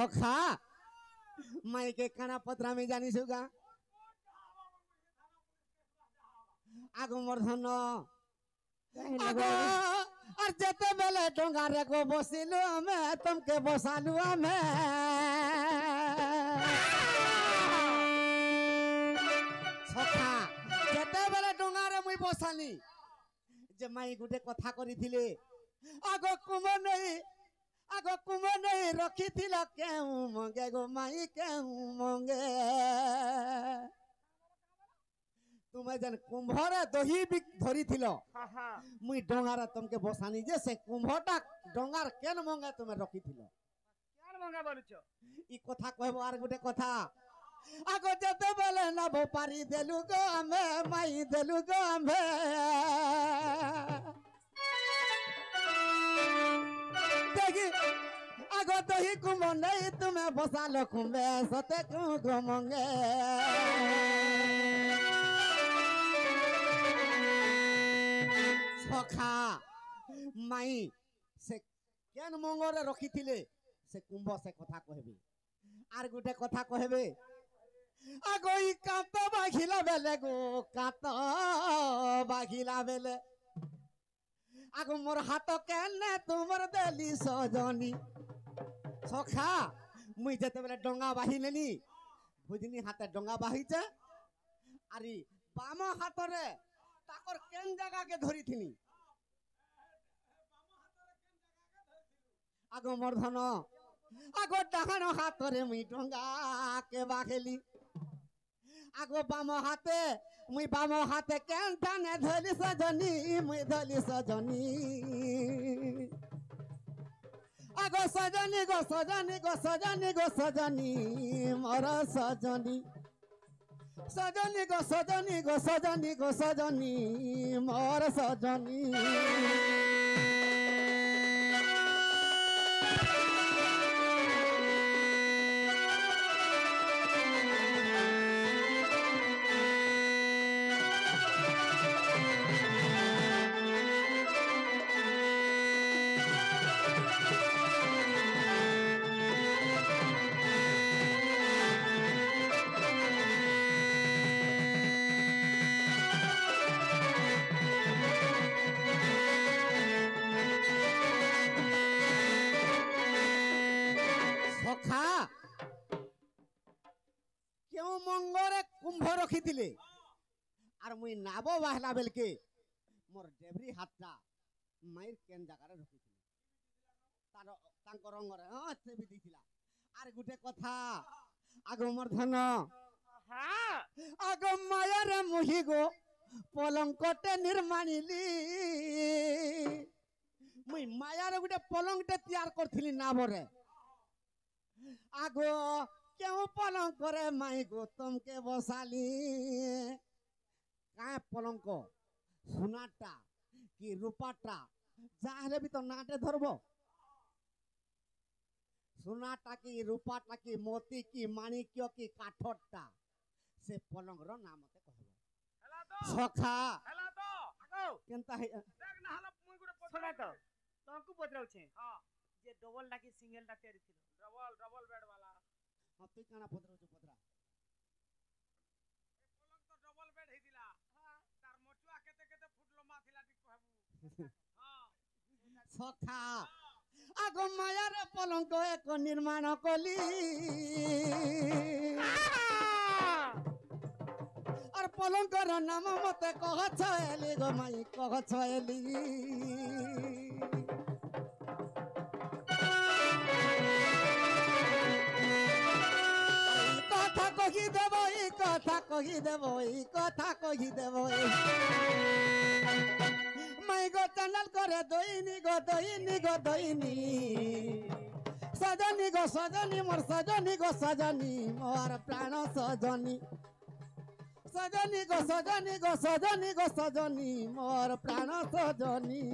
সখা মাইকে কানা পত্রা আমি জানিছু গা আগো মোর ধন আগো আর যেতে বেলে ডোঙ্গারে গো বসিলু আমি তোমকে বসালু আমি সখা যেতে বেলে ডোঙ্গারে মুই বসালি যে মাই গুটে কথা করিছিলে আগো কুমো নেই আগো কুমো নেই রখিছিল কেউ মঙ্গে গো মাই কেউ মঙ্গে তুমি যেন কুম্ভরে দহি ধরিছিল মুই ডোঙ্গারে তোমাকে বসানি যে সে কুম্ভটা ডোঙ্গার কেন মঙ্গে তুমি রখিছিল কেন মঙ্গা বলছ ই কথা কইব আর গুটে কথা আগো যেতে বেলে নব পারি দেলু গো আমি মাই দেলু গো আমি দেখি আগো দহি কুম্ভ নেই তুমি বসালো কুম্ভে সতে গো মঙ্গে সখা মাই সে কেন মঙ্গরে রখিছিলে সে কুম্ভ সে কথা কহবে আর গুটে কথা কহবে আগো ই কাত বাঘিলা বেলে গো কাত বাঘিলা বেলে আগো মোর হাত কেনে তোমার দেলি সজনী সখা মুই যেতে বেলে ডঙ্গা বাহিলেনি বুঝিনি হাতে ডঙ্গা বাহিছে আরি বাম হাতরে তাকর কেন জায়গাকে ধরিথিনি আগো মোর ধন আগো ডাহানো হাতরে মুই ডঙ্গাকে বাঘেলি আগো বাম হাতে মুই বাম হাতে কেন টানে ধরি সজনী মুই ধরি সজনী আগো সজনী গো সজনী গো সজনী গো সজনী মোর সজনী সজনী গো সজনী গো সজনী গো সজনী মোর সজনী সখা কেউ মঙ্গরে কুম্ভ রখিছিলে আর মুই নাব বাহলা বেলকে মোর ডেভরি হাতটা মাইর কেন জায়গারে রখিছিল তার তাঙ্ক রঙরে চেবি দিছিলা আর গুটে কথা আগ মোর ধন আগ মায়ারে মুহি গো পলঙ্কতে নির্মাণিলি মুই মায়ারে গুটে পলঙ্কতে তৈয়ার করছিলি নাবরে আগো কেউ পলঙ্ক করে মাই গো তোমকে বসালি কায় পলঙ্ক সোনাটা কি রূপাটা যা হলে বি তো নাটে ধরব সোনাটা কি রূপাটা কি মতি কি মানিক্য কি কাঠরটা সে পলঙ্কর নামতে কহব সখা কেনতা দেখ না হলো মুই গুড়ে শোনা তো তোমাকে পচরাউছে যে ডবল ডাকি সিঙ্গেল ডাকি ছিল ডবল ডবল বেড वाला তুই কানা পদরছ পদরা পলক তো ডবল বেড হইদিলা তার মচুয়া কেতে কেতে ফুটলো মাথিলা টি কহবু সখা আগো মায়ার পলঙ্ক এক নির্মাণ কলি আর পলঙ্কর নাম মতে কহ ছয়েলি গো মাই কহ ছয়েলি কথা কহি দেব এই কথা কহি দেব এই কথা কহি দেব মাই গো চ্যানেল করে দইনি গো দইনি গো দইনি সজনী গো সজনী মোর সজনী গো সজনী মোর প্রাণ সজনী সজনী গো সজনী গো সজনী গো সজনী মোর প্রাণ সজনী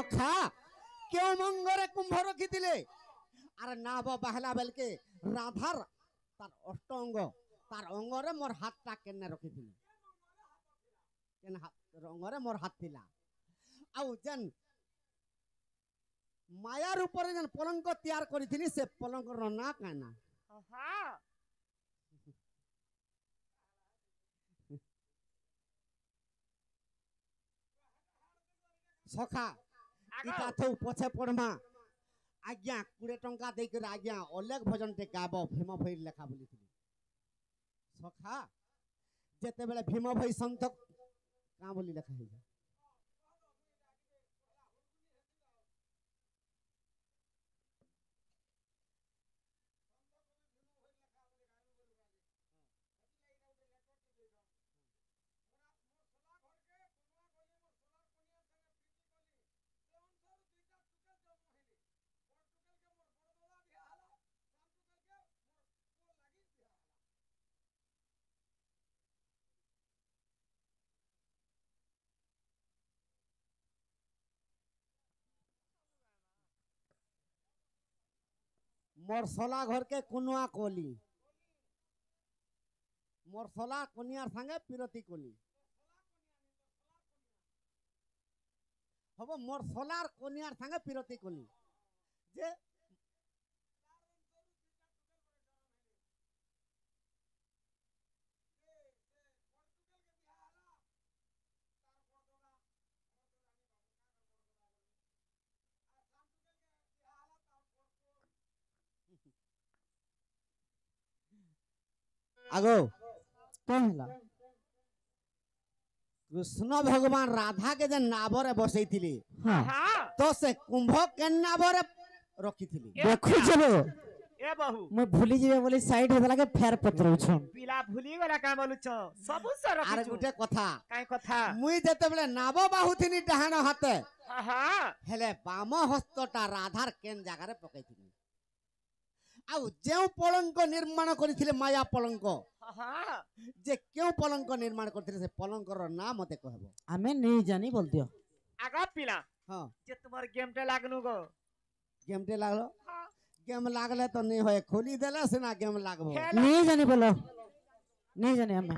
সখা কেউ মঙ্গরে কুম্ভ রখিলে আর নাব বাহলা বেলকে রাধার তার অষ্ট অঙ্গ তার অঙ্গরে মোর হাতটা কেনে রখিলে কেন অঙ্গরে মোর হাত ଥିଲା আউ যেন মায়ার উপরে যেন পলঙ্ক তৈয়ার করিଥିଲି সে পলঙ্কর না কানা হ্যাঁ সখা ইটা তো পছে পড়মা আজ্ঞা 20 টঙ্কা দেই করে আজ্ঞা অলেখ ভজনতে গাব ভীম ভৈ লেখা বলিଥିଲି সখা যেতেবেলে ভীম ভৈ সন্ত কা বলি লেখা হই मोर सोला घर के कुनुआ कोली मोर सोला कनियार संगे पिरती कोली हबो मोर सोलार कनियार संगे पिरती कोली जे आगो कहला कृष्ण भगवान राधा के जे नाबरे बसैथिली हाँ हाँ तो से कुंभ के नाबरे रखिथिली देखु जबो ए बहु मैं भूली जेबे बोली साइड हे लगे फेर पत्र छन पिला भूली गला का बोलुछ सब सर आर गुटे कथा काई कथा मुई जेते बेले नाब बाहुथिनी डाहाण हाते हाँ हेले बाम हस्तटा राधार केन जागारे पकैथिनी आउ जेउ पलंक निर्माण करिथिले माया पलंक हाँ जे केउ पलंक निर्माण करथिले से पलंकर नाम मते कहबो हमें नहीं जानी बोल दियो आगा पिला हां जे तुम्हार गेमटे लागनु गो गेमटे लागलो हाँ गेम लागले तो नहीं होय खोली देला से ना गेम लागबो खेला नहीं जानी बोलो नहीं जानी हमें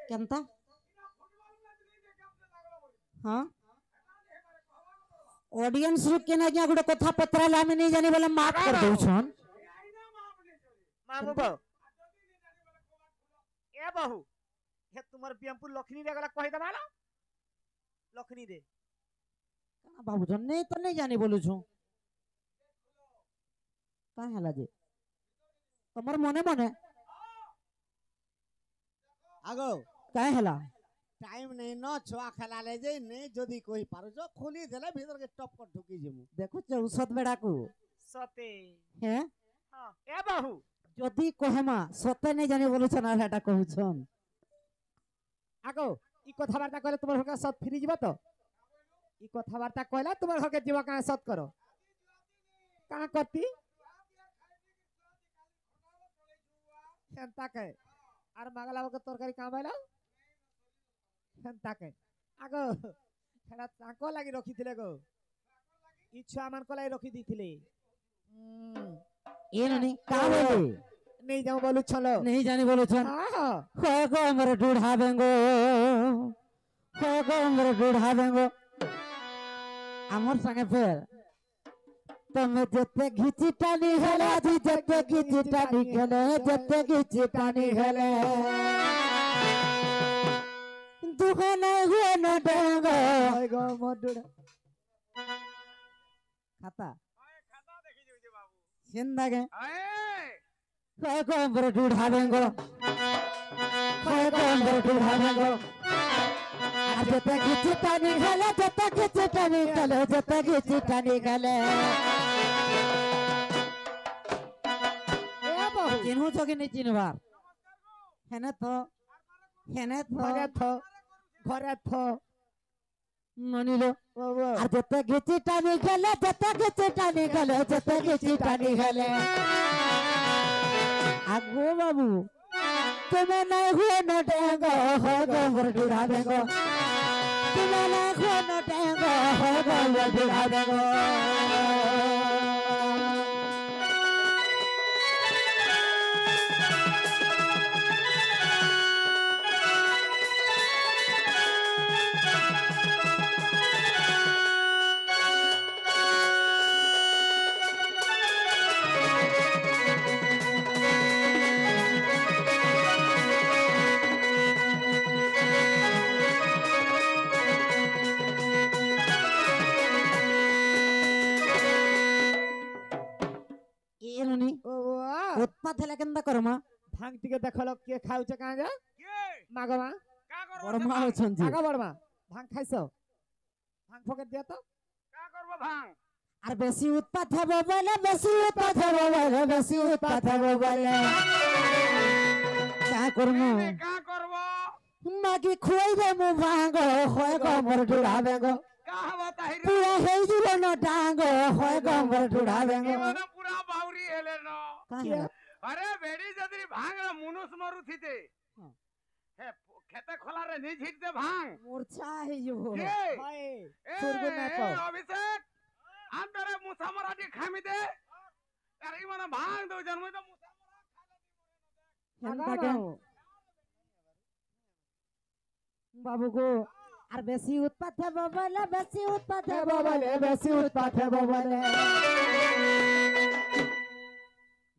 केनता हाँ ऑडियंस रो केना क्या गुडे कथा पत्राला हमें नहीं जानी बोले माफ कर दउ छन मामू गो ए बहु हे तुम्हार बियमपुर लखनी रे गला कहि दबाला लखनी रे काना बाबू जन नहीं तो नहीं जानी बोलु छु का हला जे तमर मने मने आगो का हला टाइम नहीं न छुआ खेला ले जे नहीं जदी कोई पारो जो खोली देले भीतर के टप कर ढुकी जेमु देखो चौसत बेड़ा को सते हैं हाँ ए बहु যদি কহেমা সতে নেই জানি বলছন আর এটা কহুছন আগো ই কথাবার্তা কইলে তোমার হকে সত ফিরি যাব তো ই কথাবার্তা কইলা তোমার হকে জীব কা সত করো কা করতি সেন্তা কে আর মাগলা হকে তরকারি কা বাইলা সেন্তা কে আগো সেটা তাকো লাগি রখিছিলে গো ইচ্ছা মান কলাই রখি দিছিলে এননি কা বলে নেই যাও বলু ছলো নেই জানি বলছন হ্যাঁ হয় গো আমার ডুড়া বেঙ্গো হয় গো আমার ডুড়া বেঙ্গো আমার সঙ্গে ফের তুমি যেতে ঘিচি টানি হেলে আজি যেতে ঘিচি টানি খেলে যেতে ঘিচি টানি হেলে দুখানে হুয়ে না ডেঙ্গো হয় গো মডুড়া খাতা খাতা দেখি যে বাবু সিন্দাগে আয় হয় গো আমার ডুড়া বেঙ্গো হয় গো আমার ডুড়া বেঙ্গো আর যেতে ঘিচি টানি খেলে যেতে ঘিচি টানি খেলে যেতে ঘিচি টানি খেলে এ বহু চিনহু চকি নি চিনবার হেনে তো ঘরে থ মনিল বাবা আর যেতে ঘিচি টানি খেলে যেতে ঘিচি টানি খেলে যেতে ঘিচি টানি খেলে আগো বাবু তুমি নাই হুয়ে ন ডেঙ্গ হয় গো মোর ঢুড়া বেঙ্গ তুমি নাই হুয়ে ন ডেঙ্গ হয় গো মোর ঢুড়া বেঙ্গ এরনি ও উৎপাত হেলা কেনবা করমা ভাঙ টিকে দেখলো কে খাউছে কাঁজা মাগো মা বড় মা হচ্ছেন জি আগা বড় মা ভাঙ খাইছো ভাঙ ফকেট দিয়া তো আর বেশি উৎপাত হবে বলে বেশি উৎপাত হবে বলে বেশি উৎপাত হবে বলে কা করমু মাগি খুয়াই দে মু ভাঙ্গ হয় গো মোর ঢুড়া বেঙ্গ পুরা হেই দিল ন ডাঙ্গ হয় গো মোর ঢুড়া বেঙ্গ পুরা বাউরি হেলে ন কাহে আরে বেড়ি যদি ভাঙ মুনুষ মরুথিতে হে খেতে খোলারে নি ঝিটতে ভাঙ মূর্ছা হই যাব কে ভাই এ, সুরগো না তো। অভিষেক আন্তরে মুসা মারাটি খামি দে আর ই মানে ভাঙ দউ জন্ম তো মুসা মারা খাইলে আগা হেনতাকে বাবু। বাবু গো আর বেশি উৎপাত হবে বলে বেশি উৎপাত হবে বলে বেশি উৎপাত হবে বলে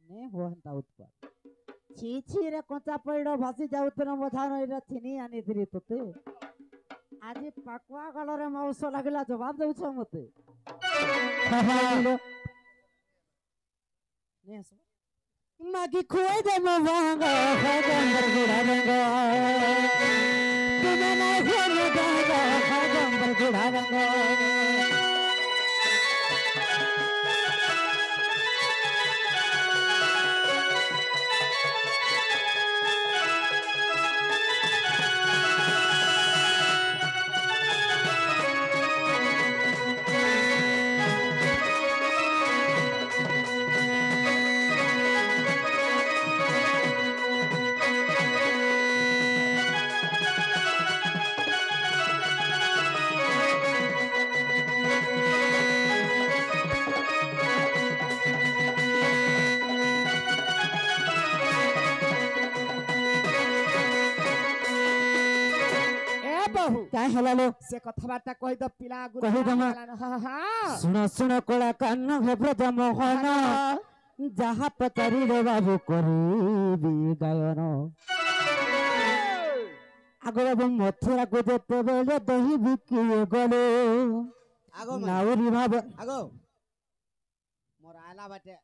নে হোহন্তা উৎপাত ছি ছি রে কଞ୍ଚা পইড় ভাসি যাউতন মধান এরা চিনি আনিଥିଲି তোতে আজি পাকুয়া গলরে মাউস লাগিলা জবাব দেউছ মতে নে আসো মাগি খুয়াই দে মো ভাঙ্গ হয় গম্বর গুড়া রঙ্গ তুমি নাই খুয়াই ডাঙ্গ হয় গম্বর গুড়া রঙ্গ এ বহু কাই হেলালো সে কথাবার্তা কই তো পিলা আগুন কহি দমা। হ্যাঁ শুনো শুনো কোলা কান্ন হেব্রত মোহন যাহা পচারিলে বাবু করিবি গায়ন আগর এবং মথুরাକୁ ଯେତେବେଳେ ଦହି ବିକି ଗଲେ আগো মা ନାଉରୀ ଭାବ আগো মোর আয়লা বাটে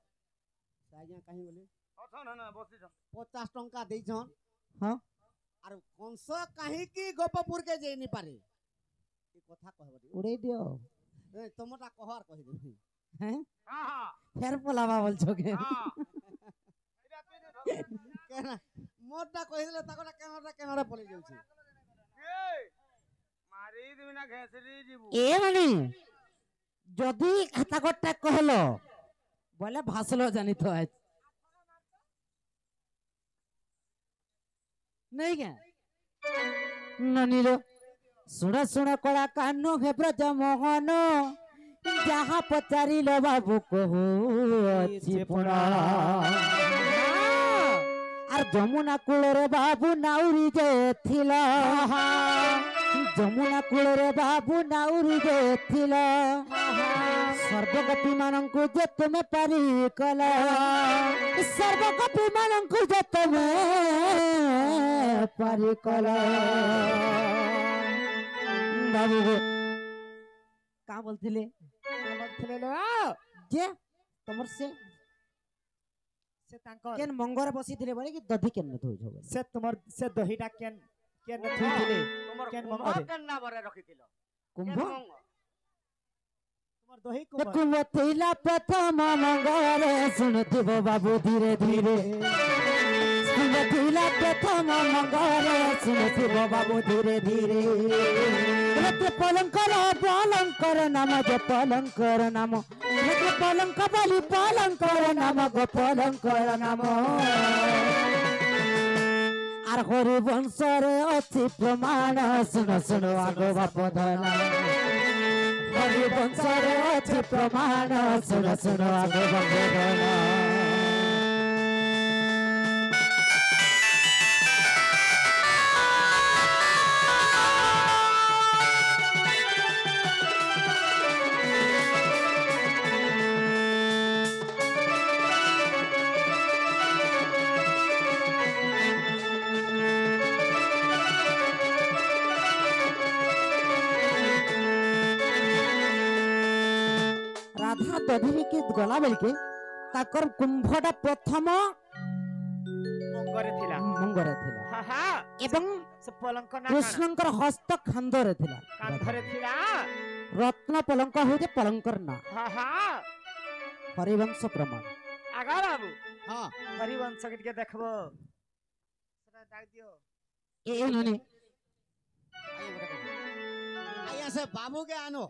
আজ্ঞা কাহি বলি অছন না বসিছ 50 টঙ্কা দেইছন হ্যাঁ আর কংস কাহিকি গোপপুর কে যাই নি পারে এই কথা কহব উড়েই দিও তোমটা কহর কহি দেবি হ্যাঁ হ্যাঁ হ্যাঁ ফের পলাবা বলছো কে হ্যাঁ এটা তুই ধর কেন মোরটা কহি দিলে তাকটা কেনটা পড়ে যাଉଛି কে মারি দিবি না ঘেসরি জিবু এ মানে যদি খাতাকটা কহলো বলে ভাসলো জানিত আজ नहीं क्या ननीलो सुना सुना कोड़ा कानो हे ब्रज मोहन जहाँ पचारी लो बाबू को अच्छी पुरा আর যমুনা কূলরে বাবু নাউরি যে থিল যমুনা কূলরে বাবু নাউরি যে থিল সর্বগোপী মানଙ୍କୁ যে তুমি পারি কল সর্বগোপী মানଙ୍କୁ যে তুমি পারি কল বাবু কা বলছিলে বলଥିଲେ লো যে তোমার সে সে তাঙ্কর কেন মঙ্গরে বসিଥିଲେ বলে কি দধি কেন ধুইছ বলে সে তোমার সে দহিটা কেন কেন থুইছিলে তোমার কেন কুম্ভ মঙ্গলে? কেন না বরে রাখিছিল কুম্ভ তোমার দহি কুমার কুম্ভ ଥିଲା প্রথম মঙ্গরে শুনুথিব বাবু ধীরে ধীরে কুম্ভ ଥିଲା প্রথম মঙ্গরে শুনুথিব বাবু ধীরে ধীরে পলঙ্কর নাম যে পলঙ্কর নাম পলঙ্ক বলি পলঙ্কর নাম গো পলঙ্কর নাম আর হরি বংশরে অতি প্রমাণ শুনো শুনো আগো বাপ ধন হরি বংশরে অতি প্রমাণ শুনো শুনো আগো বাপ ধন রাধা দধিকে গলা বেলকে তাকর কুম্ভটা প্রথম ଅଙ୍ଗରେ ଥିଲା ମଙ୍ଗରେ ଥିଲା ହଁ ହଁ ଏବଂ ସେ ପଲଙ୍କ ନା କାଣା? କୃଷ୍ଣଙ୍କର ହସ୍ତ ଖାନ୍ଦରେ ଥିଲା କାନ୍ଧରେ ଥିଲା ରତ୍ନ ପଲଙ୍କ ହଉଛି ପଲଙ୍କର ନା ହଁ ହଁ ହରିବଂଶ ପ୍ରମାଣ ଆଗା ବାବୁ ହଁ ହରିବଂଶ କେ ଟିକେ ଦେଖବ ସେଟା ଡାକ ଦିଅ ଏ ନନି ଆଜ୍ଞା ସେ ବାବୁକେ ଆনো